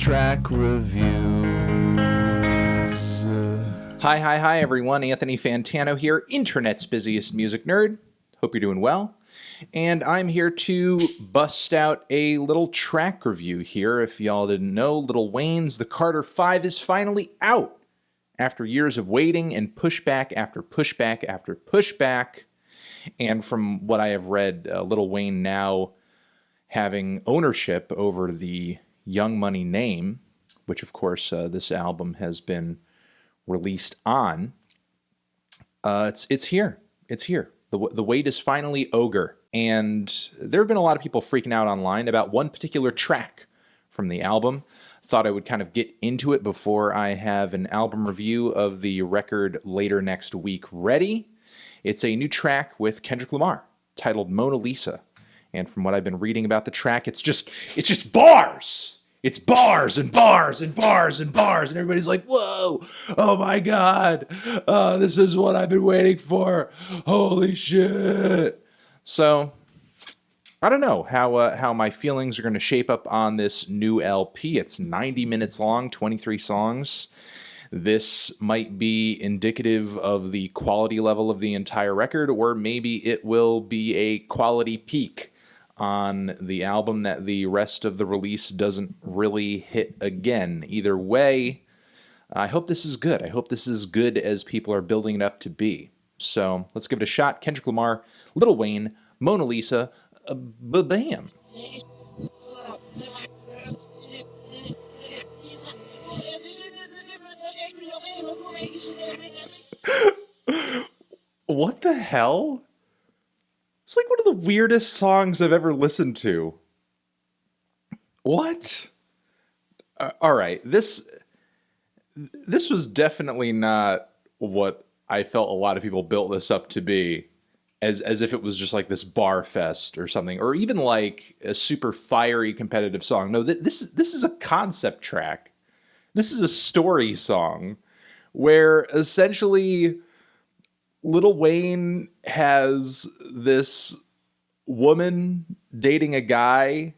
Track reviews. Hi, everyone. Anthony Fantano here, internet's busiest music nerd. Hope you're doing well. And I'm here to bust out a little track review here. If y'all didn't know, Lil Wayne's The Carter 5 is finally out after years of waiting and pushback after pushback after pushback. And from what I have read, Lil Wayne now having ownership over the Young Money name, which of course this album has been released on. It's here. It's here. The wait is finally over. And there have been a lot of people freaking out online about one particular track from the album. Thought I would kind of get into it before I have an album review of the record later next week ready. It's a new track with Kendrick Lamar titled Mona Lisa. And from what I've been reading about the track, it's just bars. It's bars and bars and bars and bars. And everybody's like, whoa, oh my God. This is what I've been waiting for. Holy shit. So I don't know how my feelings are going to shape up on this new LP. It's 90 minutes long, 23 songs. This might be indicative of the quality level of the entire record, or maybe it will be a quality peak on the album that the rest of the release doesn't really hit again. Either way, I hope this is good. I hope this is good as people are building it up to be. So let's give it a shot. Kendrick Lamar, Lil Wayne, Mona Lisa, bam. What the hell? It's like one of the weirdest songs I've ever listened to. What? All right, this was definitely not what I felt a lot of people built this up to be, as if it was just like this bar fest or something, or even like a super fiery competitive song. No, this is a concept track. This is a story song where essentially Lil Wayne has this woman dating a guy,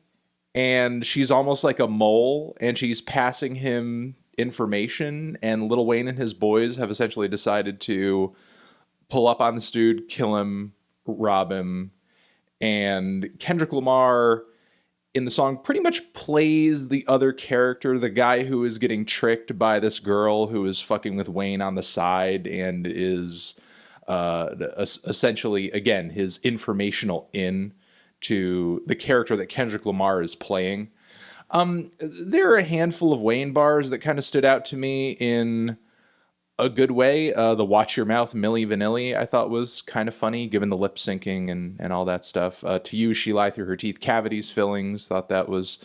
and she's almost like a mole, and she's passing him information, and Lil Wayne and his boys have essentially decided to pull up on this dude, kill him, rob him, and Kendrick Lamar in the song pretty much plays the other character, the guy who is getting tricked by this girl who is fucking with Wayne on the side and is essentially, again, his informational in to the character that Kendrick Lamar is playing. There are a handful of Wayne bars that kind of stood out to me in a good way. The Watch Your Mouth, Milli Vanilli, I thought was kind of funny, given the lip syncing and all that stuff. To You, She Lie Through Her Teeth, Cavities, Fillings, thought that was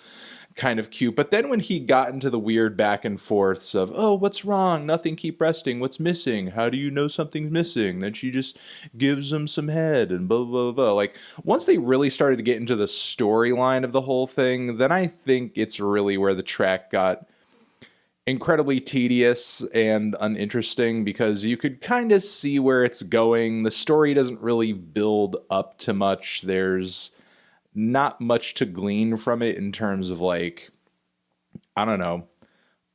kind of cute. But then when he got into the weird back and forths of, oh, what's wrong? Nothing, keep resting. What's missing? How do you know something's missing? Then she just gives him some head and blah, blah, blah. Like, once they really started to get into the storyline of the whole thing, then I think it's really where the track got incredibly tedious and uninteresting, because you could kind of see where it's going. The story doesn't really build up to much. There's not much to glean from it in terms of, like, I don't know,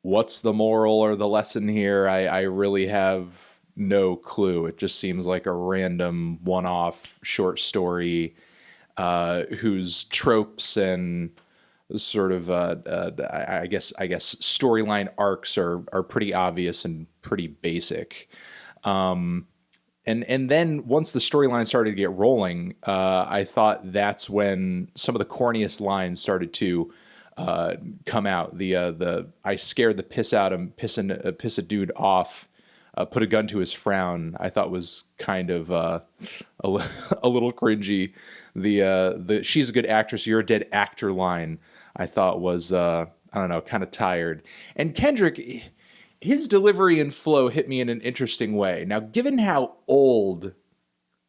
what's the moral or the lesson here? I really have no clue. It just seems like a random one-off short story whose tropes and sort of I guess storyline arcs are pretty obvious and pretty basic. And then once the storyline started to get rolling, I thought that's when some of the corniest lines started to come out. The I scared the piss out of piss a dude off, put a gun to his frown, I thought was kind of a little cringy. The she's a good actress, you're a dead actor line, I thought was I don't know, kind of tired. And Kendrick, his delivery and flow hit me in an interesting way. Now, given how old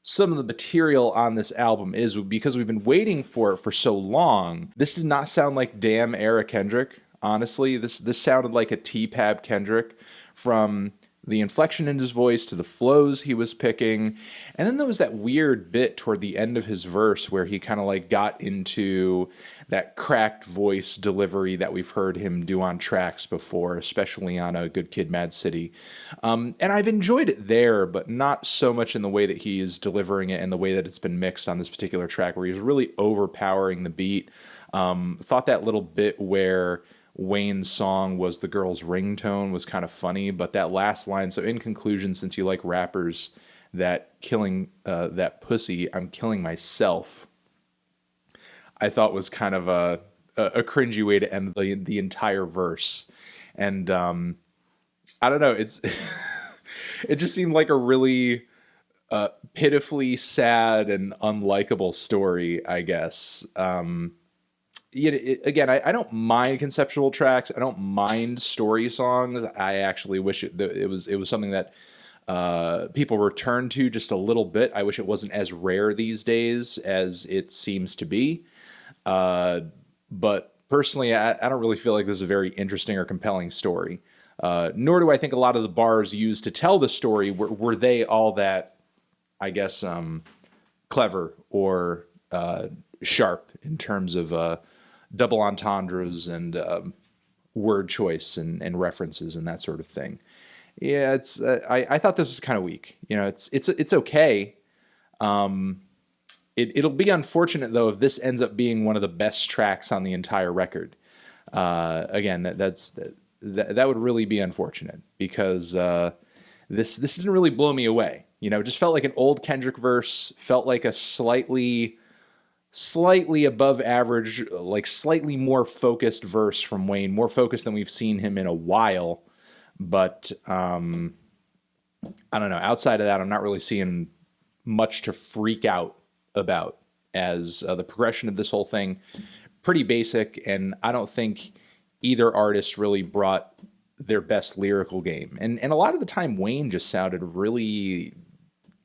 some of the material on this album is, because we've been waiting for it for so long, this did not sound like Damn era Kendrick. Honestly, this sounded like a T-Pab Kendrick from the inflection in his voice to the flows he was picking. And then there was that weird bit toward the end of his verse where he kind of like got into that cracked voice delivery that we've heard him do on tracks before, especially on a Good Kid, Mad City. And I've enjoyed it there, but not so much in the way that he is delivering it and the way that it's been mixed on this particular track, where he's really overpowering the beat. Thought that little bit where Wayne's song was the girl's ringtone was kind of funny, but that last line, so in conclusion, since you like rappers, that killing that pussy, I'm killing myself, I thought was kind of a cringy way to end the entire verse. And I don't know, it's it just seemed like a really pitifully sad and unlikable story, I guess. Again, I don't mind conceptual tracks. I don't mind story songs. I actually wish it was something that people return to just a little bit. I wish it wasn't as rare these days as it seems to be. But personally, I don't really feel like this is a very interesting or compelling story. Nor do I think a lot of the bars used to tell the story were they all that, I guess, clever or sharp in terms of double entendres and word choice and references and that sort of thing. Yeah, it's I thought this was kind of weak. You know, it's okay. It'll be unfortunate though if this ends up being one of the best tracks on the entire record. Again, that would really be unfortunate, because this didn't really blow me away. You know, it just felt like an old Kendrick verse. Felt like a slightly above average, like slightly more focused verse from Wayne, more focused than we've seen him in a while. But I don't know. Outside of that, I'm not really seeing much to freak out about, as the progression of this whole thing, pretty basic. And I don't think either artist really brought their best lyrical game. And a lot of the time, Wayne just sounded really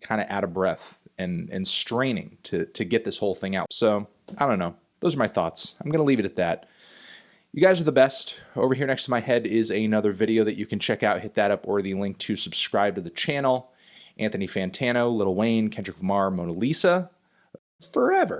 kind of out of breath and straining to get this whole thing out. So, I don't know. Those are my thoughts. I'm going to leave it at that. You guys are the best. Over here next to my head is another video that you can check out. Hit that up, or the link to subscribe to the channel. Anthony Fantano, Lil Wayne, Kendrick Lamar, Mona Lisa. Forever.